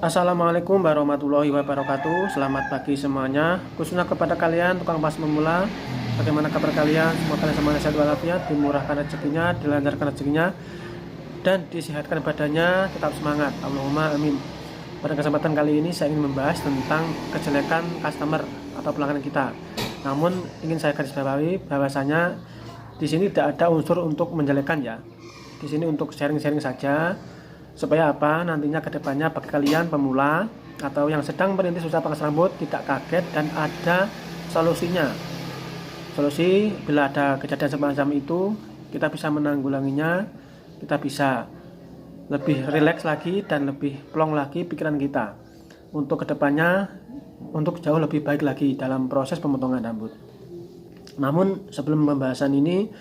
Assalamualaikum warahmatullahi wabarakatuh. Selamat pagi semuanya. Khususnya kepada kalian tukang pas memula, bagaimana kabar kalian? Semoga kalian semuanya sehat walafiat, dimurahkan rezekinya, dilancarkan rezekinya, dan disehatkan badannya. Tetap semangat. Allahumma amin. Pada kesempatan kali ini saya ingin membahas tentang kejelekan customer atau pelanggan kita. Namun ingin saya garis bawahi bahwasanya di sini tidak ada unsur untuk menjelekkan ya. Di sini untuk sharing-sharing saja. Supaya apa? Nantinya kedepannya bagi kalian pemula atau yang sedang merintis usaha pangkas rambut tidak kaget dan ada solusinya. Solusi bila ada kejadian semacam itu, kita bisa menanggulanginya, kita bisa lebih rileks lagi dan lebih plong lagi pikiran kita untuk kedepannya, untuk jauh lebih baik lagi dalam proses pemotongan rambut. Namun sebelum pembahasan ini,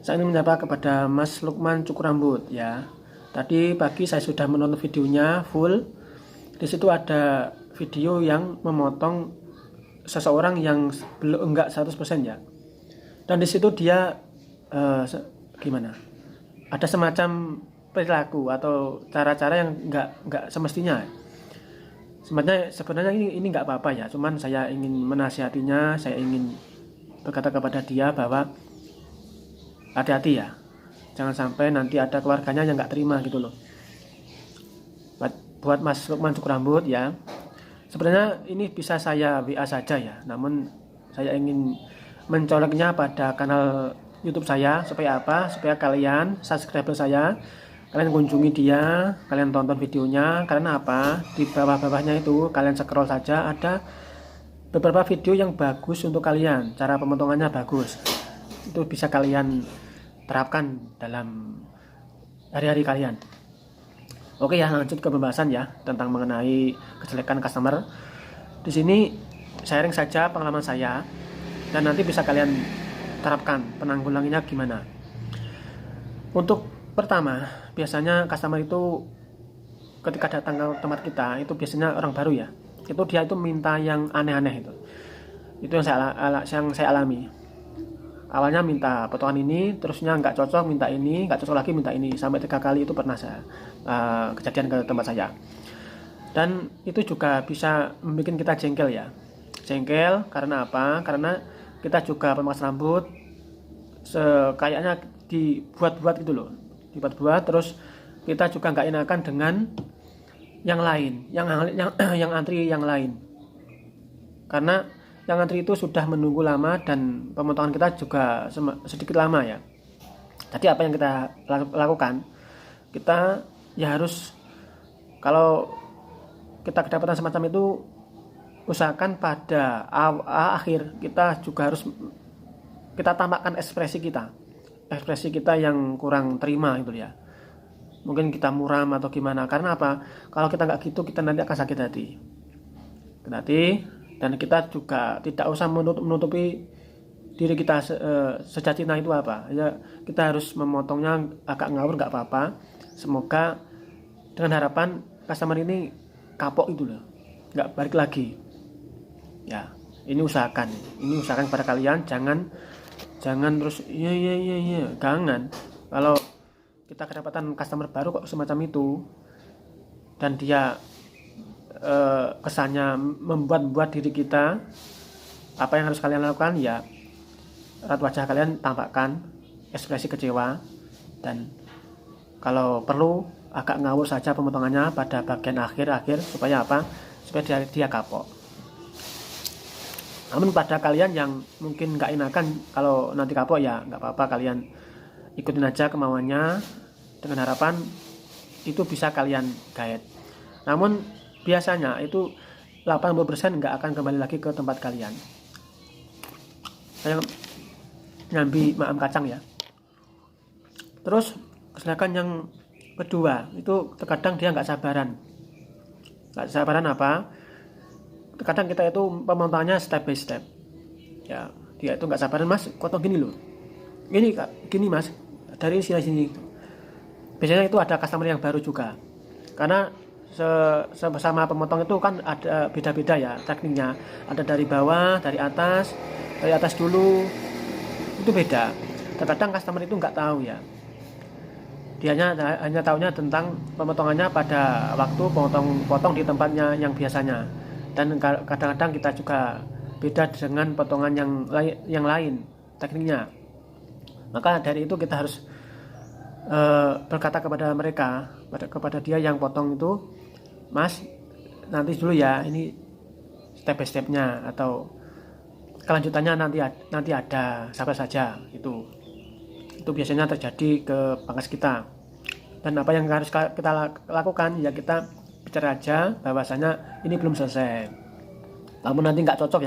saya ingin menyapa kepada Mas Lukman Cukur Rambut ya. Tadi pagi saya sudah menonton videonya full. Di situ ada video yang memotong seseorang yang belum enggak 100% ya. Dan di situ dia gimana? Ada semacam perilaku atau cara-cara yang enggak semestinya. Sebenarnya ini enggak apa-apa ya. Cuman saya ingin menasihatinya, saya ingin berkata kepada dia bahwa hati-hati ya. Jangan sampai nanti ada keluarganya yang nggak terima gitu loh. Buat Mas Lukman Cukur Rambut ya, sebenarnya ini bisa saya WA saja ya. Namun saya ingin mencoloknya pada kanal YouTube saya supaya apa? Supaya kalian subscriber saya, kalian kunjungi dia, kalian tonton videonya. Karena apa? Di bawah-bawahnya itu kalian scroll saja, ada beberapa video yang bagus untuk kalian. Cara pemotongannya bagus. Itu bisa kalian terapkan dalam hari-hari kalian. Oke ya, lanjut ke pembahasan ya tentang mengenai kejelekan customer. Di sini sharing saja pengalaman saya dan nanti bisa kalian terapkan penanggulanginya gimana. Untuk pertama, biasanya customer itu ketika datang ke tempat kita itu biasanya orang baru ya. Itu dia itu minta yang aneh-aneh itu. Itu yang saya alami. Awalnya minta potongan ini, terusnya nggak cocok minta ini, nggak cocok lagi minta ini, sampai 3 kali itu pernah saya kejadian ke tempat saya. Dan itu juga bisa membuat kita jengkel ya. Jengkel karena apa? Karena kita juga pemangkas rambut kayaknya dibuat-buat gitu loh, dibuat-buat, terus kita juga nggak enakan dengan yang lain, yang antri yang lain, karena yang antri itu sudah menunggu lama dan pemotongan kita juga sedikit lama ya. Jadi apa yang kita lakukan? Kita ya harus, kalau kita kedapatan semacam itu, usahakan pada akhir kita juga harus kita tampakkan ekspresi kita yang kurang terima gitu ya. Mungkin kita muram atau gimana. Karena apa? Kalau kita nggak gitu, kita nanti akan sakit hati. Dan kita juga tidak usah menutupi diri kita sejatinya itu apa ya. Kita harus memotongnya agak ngawur nggak apa-apa, semoga dengan harapan customer ini kapok itu loh, nggak balik lagi ya. Ini usahakan pada kalian, jangan terus iya jangan. Kalau kita kedapatan customer baru kok semacam itu dan dia kesannya membuat diri kita, apa yang harus kalian lakukan ya, raut wajah kalian tampakkan ekspresi kecewa, dan kalau perlu agak ngawur saja pemotongannya pada bagian akhir supaya apa? Supaya dia kapok. Namun pada kalian yang mungkin nggak enakan kalau nanti kapok ya nggak apa-apa, kalian ikutin aja kemauannya dengan harapan itu bisa kalian guide. Namun biasanya itu 80% nggak akan kembali lagi ke tempat kalian. Saya nyambi maam kacang ya. Terus kejelekan yang kedua itu terkadang dia nggak sabaran. Apa? Terkadang kita itu pemotongannya step by step. Ya, dia itu nggak sabaran, Mas, potong gini loh. Ini gini Mas, dari sini. Biasanya itu ada customer yang baru juga. Karena bersama pemotong itu kan ada beda-beda ya tekniknya, ada dari bawah, dari atas dulu, itu beda. Terkadang customer itu nggak tahu ya, Dianya hanya taunya tentang pemotongannya pada waktu potong di tempatnya yang biasanya, dan kadang-kadang kita juga beda dengan potongan yang lain tekniknya. Maka dari itu kita harus berkata kepada mereka, kepada dia yang potong itu, Mas, nanti dulu ya, ini step by stepnya atau kelanjutannya nanti ada, sabar saja. Itu biasanya terjadi ke pangkas kita. Dan apa yang harus kita lakukan ya, kita bicara aja bahwasanya ini belum selesai. Namun nanti nggak cocok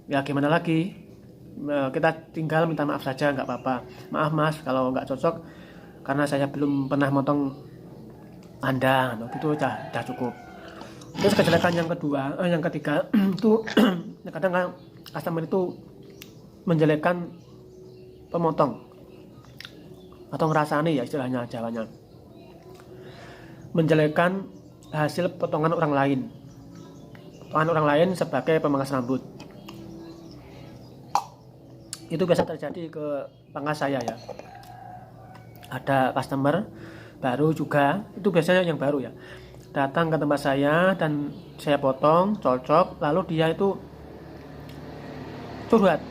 ya gimana lagi, kita tinggal minta maaf saja, nggak apa-apa. Maaf Mas kalau nggak cocok karena saya belum pernah motong Anda, itu udah cukup. Terus kejelekan yang ketiga itu kadang customer itu menjelekkan pemotong atau ngerasani ya istilahnya Jawanya, menjelekkan hasil potongan orang lain sebagai pemangkas rambut. Itu biasa terjadi ke pangkas saya ya. Ada customer baru juga, itu biasanya yang baru ya, datang ke tempat saya dan saya potong, cocok, lalu dia itu curhat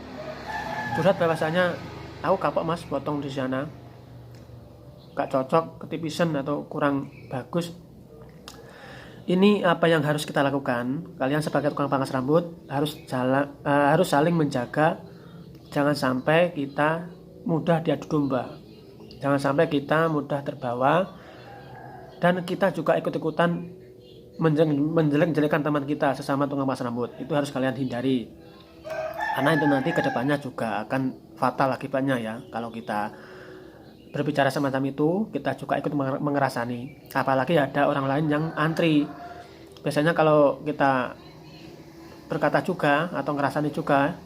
bahwasanya aku kapok Mas potong di sana, gak cocok, ketipisan atau kurang bagus. Ini apa yang harus kita lakukan? Kalian sebagai tukang pangkas rambut harus saling menjaga. Jangan sampai kita mudah diadu domba, jangan sampai kita mudah terbawa, dan kita juga ikut-ikutan menjelek-jelekan teman kita sesama tukang pangkas rambut. Itu harus kalian hindari, karena itu nanti kedepannya juga akan fatal akibatnya ya. Kalau kita berbicara semacam itu, kita juga ikut mengerasani. Apalagi ada orang lain yang antri. Biasanya kalau kita berkata juga atau ngerasani juga,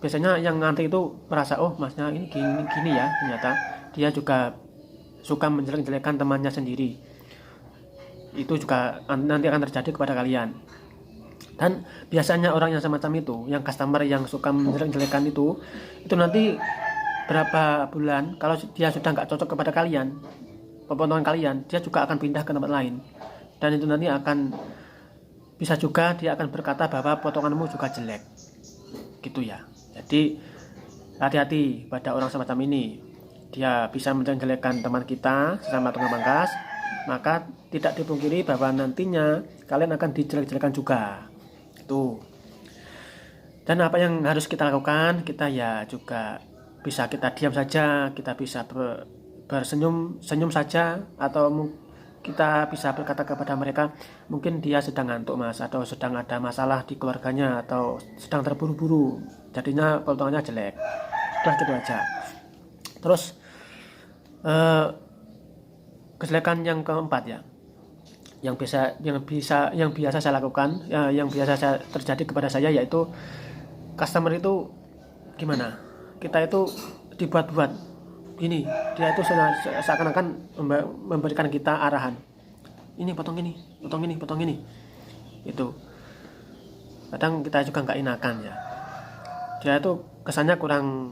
biasanya yang ngantri itu merasa, oh Masnya ini gini ya, ternyata dia juga suka menjelek-jelekan temannya sendiri. Itu juga nanti akan terjadi kepada kalian. Dan biasanya orang yang semacam itu, yang customer yang suka menjelek-jelekan itu nanti berapa bulan, kalau dia sudah nggak cocok kepada kalian, pepotongan kalian, dia juga akan pindah ke tempat lain. Dan itu nanti akan bisa juga dia akan berkata bahwa potonganmu juga jelek, gitu ya. Jadi hati-hati pada orang semacam ini. Dia bisa menjelekkan teman kita sesama tukang pangkas, maka tidak dipungkiri bahwa nantinya kalian akan dijelek-jelekan juga. Itu. Dan apa yang harus kita lakukan? Kita ya juga bisa kita diam saja, kita bisa bersenyum saja, atau kita bisa berkata kepada mereka, mungkin dia sedang ngantuk Mas, atau sedang ada masalah di keluarganya, atau sedang terburu-buru, jadinya potongannya jelek. Udah gitu aja. Terus kejelekan yang keempat ya, yang biasa saya lakukan, yang biasa terjadi kepada saya, yaitu customer itu gimana? Kita itu dibuat-buat gini, dia itu seakan-akan memberikan kita arahan, ini potong ini. Itu kadang kita juga nggak enakan ya. Dia itu kesannya kurang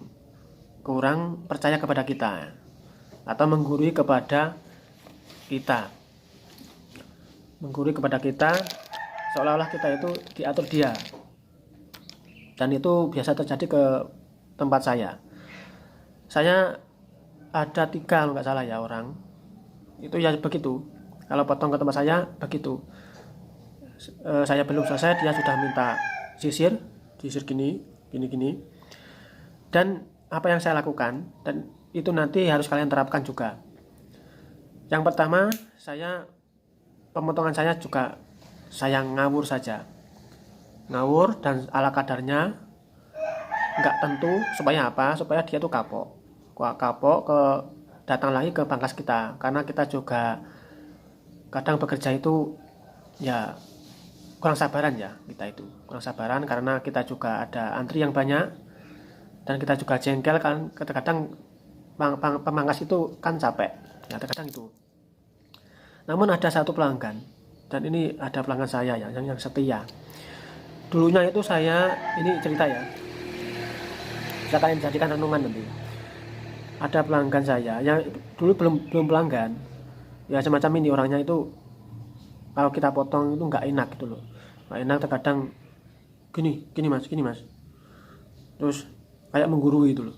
percaya kepada kita, atau menggurui kepada kita, seolah-olah kita itu diatur dia. Dan itu biasa terjadi ke tempat saya ada 3 kalau nggak salah ya orang itu ya begitu. Kalau potong ke tempat saya begitu, saya belum selesai dia sudah minta sisir gini. Dan apa yang saya lakukan, dan itu nanti harus kalian terapkan juga. Yang pertama, pemotongan saya juga saya ngawur dan ala kadarnya, nggak tentu. Supaya apa? Supaya dia tuh kapok datang lagi ke pangkas kita. Karena kita juga kadang bekerja itu ya kurang sabaran ya, karena kita juga ada antri yang banyak, dan kita juga jengkel kan. Kadang pemangkas itu kan capek ya, kadang itu. Namun ada satu pelanggan, dan ini ada pelanggan saya ya, yang setia. Dulunya itu ini cerita ya, bisa kalian jadikan renungan nanti. ada pelanggan saya yang dulu belum belum pelanggan, ya semacam ini orangnya itu, kalau kita potong itu nggak enak gitu loh, nggak enak, terkadang gini gini mas, terus kayak menggurui gitu loh.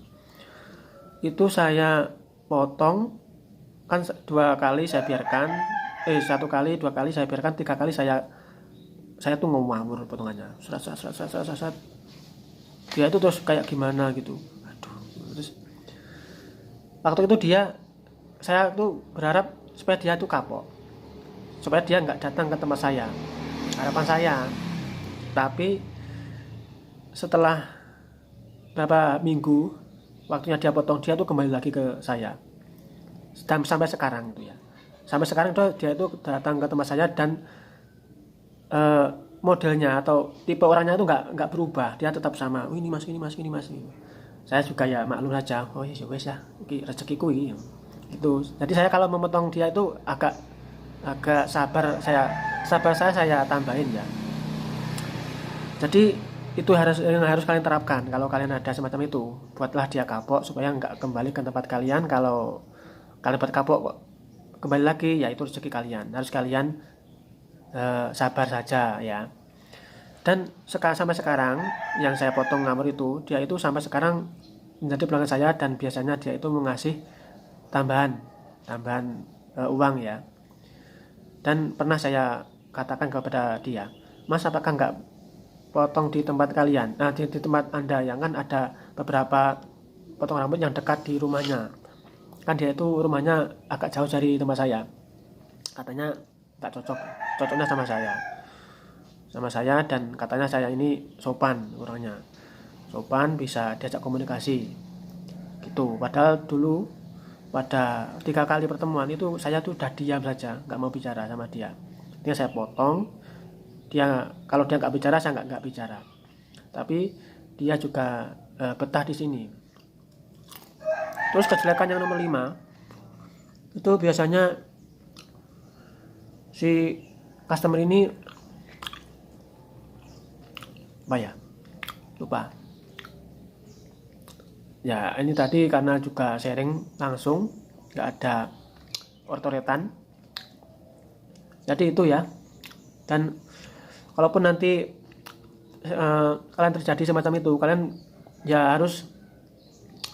Itu saya potong kan 2 kali saya biarkan, 1 kali 2 kali saya biarkan, 3 kali saya tuh ngawur potongannya, serat. Dia itu terus kayak gimana gitu, aduh. Terus waktu itu saya tuh berharap supaya dia tuh kapok, supaya dia nggak datang ke tempat saya, harapan saya. Tapi setelah berapa minggu waktunya dia potong, dia tuh kembali lagi ke saya, dan sampai sekarang itu ya, sampai sekarang tuh dia itu datang ke tempat saya, dan modelnya atau tipe orangnya itu nggak berubah, dia tetap sama. Oh, ini mas. Saya juga ya maklum saja, oh ya wes ya, ini rezekiku ini gitu. Jadi saya kalau memotong dia itu agak sabar saya tambahin ya. Jadi itu yang harus kalian terapkan kalau kalian ada semacam itu. Buatlah dia kapok supaya nggak kembali ke tempat kalian. Kalau kalian buat kapok kok kembali lagi, ya itu rezeki kalian, harus kalian sabar saja ya. Dan sampai sekarang yang saya potong ngamur itu, dia itu sampai sekarang menjadi pelanggan saya, dan biasanya dia itu mengasih tambahan uang ya. Dan pernah saya katakan kepada dia, mas apakah nggak potong di tempat kalian, di tempat anda, yang kan ada beberapa potong rambut yang dekat di rumahnya, kan dia itu rumahnya agak jauh dari tempat saya. Katanya nggak cocoknya sama saya, dan katanya saya ini sopan, orangnya sopan, bisa diajak komunikasi gitu. Padahal dulu pada 3 kali pertemuan itu saya tuh udah diam saja, nggak mau bicara sama dia. Dia saya potong, kalau dia nggak bicara, saya nggak bicara. Tapi dia juga betah di sini. Terus kejelekan yang nomor 5 itu biasanya si customer ini apa ya, lupa ya. Ini tadi karena juga sharing langsung, nggak ada ortoretan, jadi itu ya. Dan kalaupun nanti kalian terjadi semacam itu, kalian ya harus,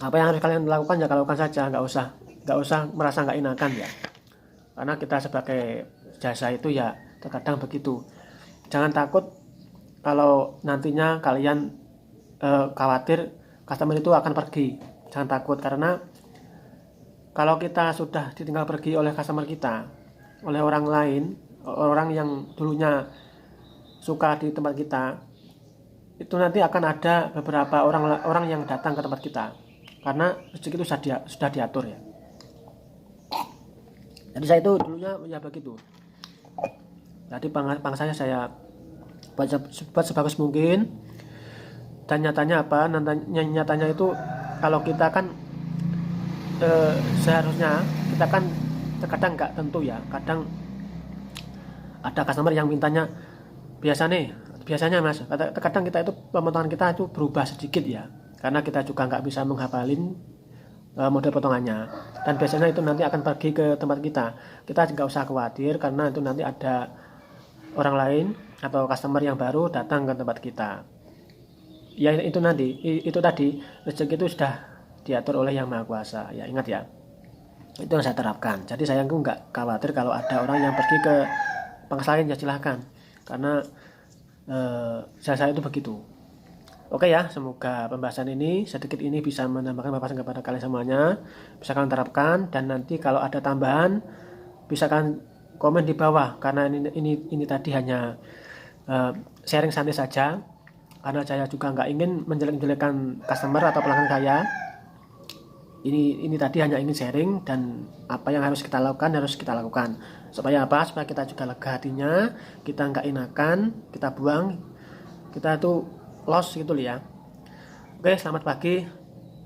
apa yang harus kalian lakukan ya lakukan saja, nggak usah merasa nggak enakan ya, karena kita sebagai jasa itu ya terkadang begitu. Jangan takut kalau nantinya kalian khawatir customer itu akan pergi. Jangan takut, karena kalau kita sudah ditinggal pergi oleh customer kita, oleh orang lain, orang yang dulunya suka di tempat kita, itu nanti akan ada beberapa orang yang datang ke tempat kita, karena rezeki itu sudah diatur ya. Jadi saya itu dulunya ya begitu. Jadi pangsanya saya buat sebagus mungkin, dan nyatanya itu kalau kita kan seharusnya kita kan terkadang nggak tentu ya, kadang ada customer yang mintanya biasanya mas, terkadang kita itu pemotongan kita itu berubah sedikit ya, karena kita juga nggak bisa menghafalin model potongannya, dan biasanya itu nanti akan pergi ke tempat kita nggak usah khawatir, karena itu nanti ada orang lain atau customer yang baru datang ke tempat kita ya. Itu tadi rezeki itu sudah diatur oleh Yang Maha Kuasa ya, ingat ya, itu yang saya terapkan. Jadi saya nggak khawatir kalau ada orang yang pergi ke pangkas lain, ya silahkan, karena saya itu begitu. Oke ya, semoga pembahasan ini sedikit ini bisa menambahkan wawasan kepada kalian semuanya, bisa kalian terapkan, dan nanti kalau ada tambahan bisa kalian komen di bawah, karena ini tadi hanya sharing santai saja, karena saya juga nggak ingin menjelek-jelekan customer atau pelanggan saya. Ini tadi hanya ingin sharing, dan apa yang harus kita lakukan supaya apa, supaya kita juga lega hatinya, kita nggak enakan, kita buang, kita tuh loss gitu ya. Oke, selamat pagi.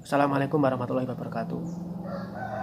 Assalamualaikum warahmatullahi wabarakatuh.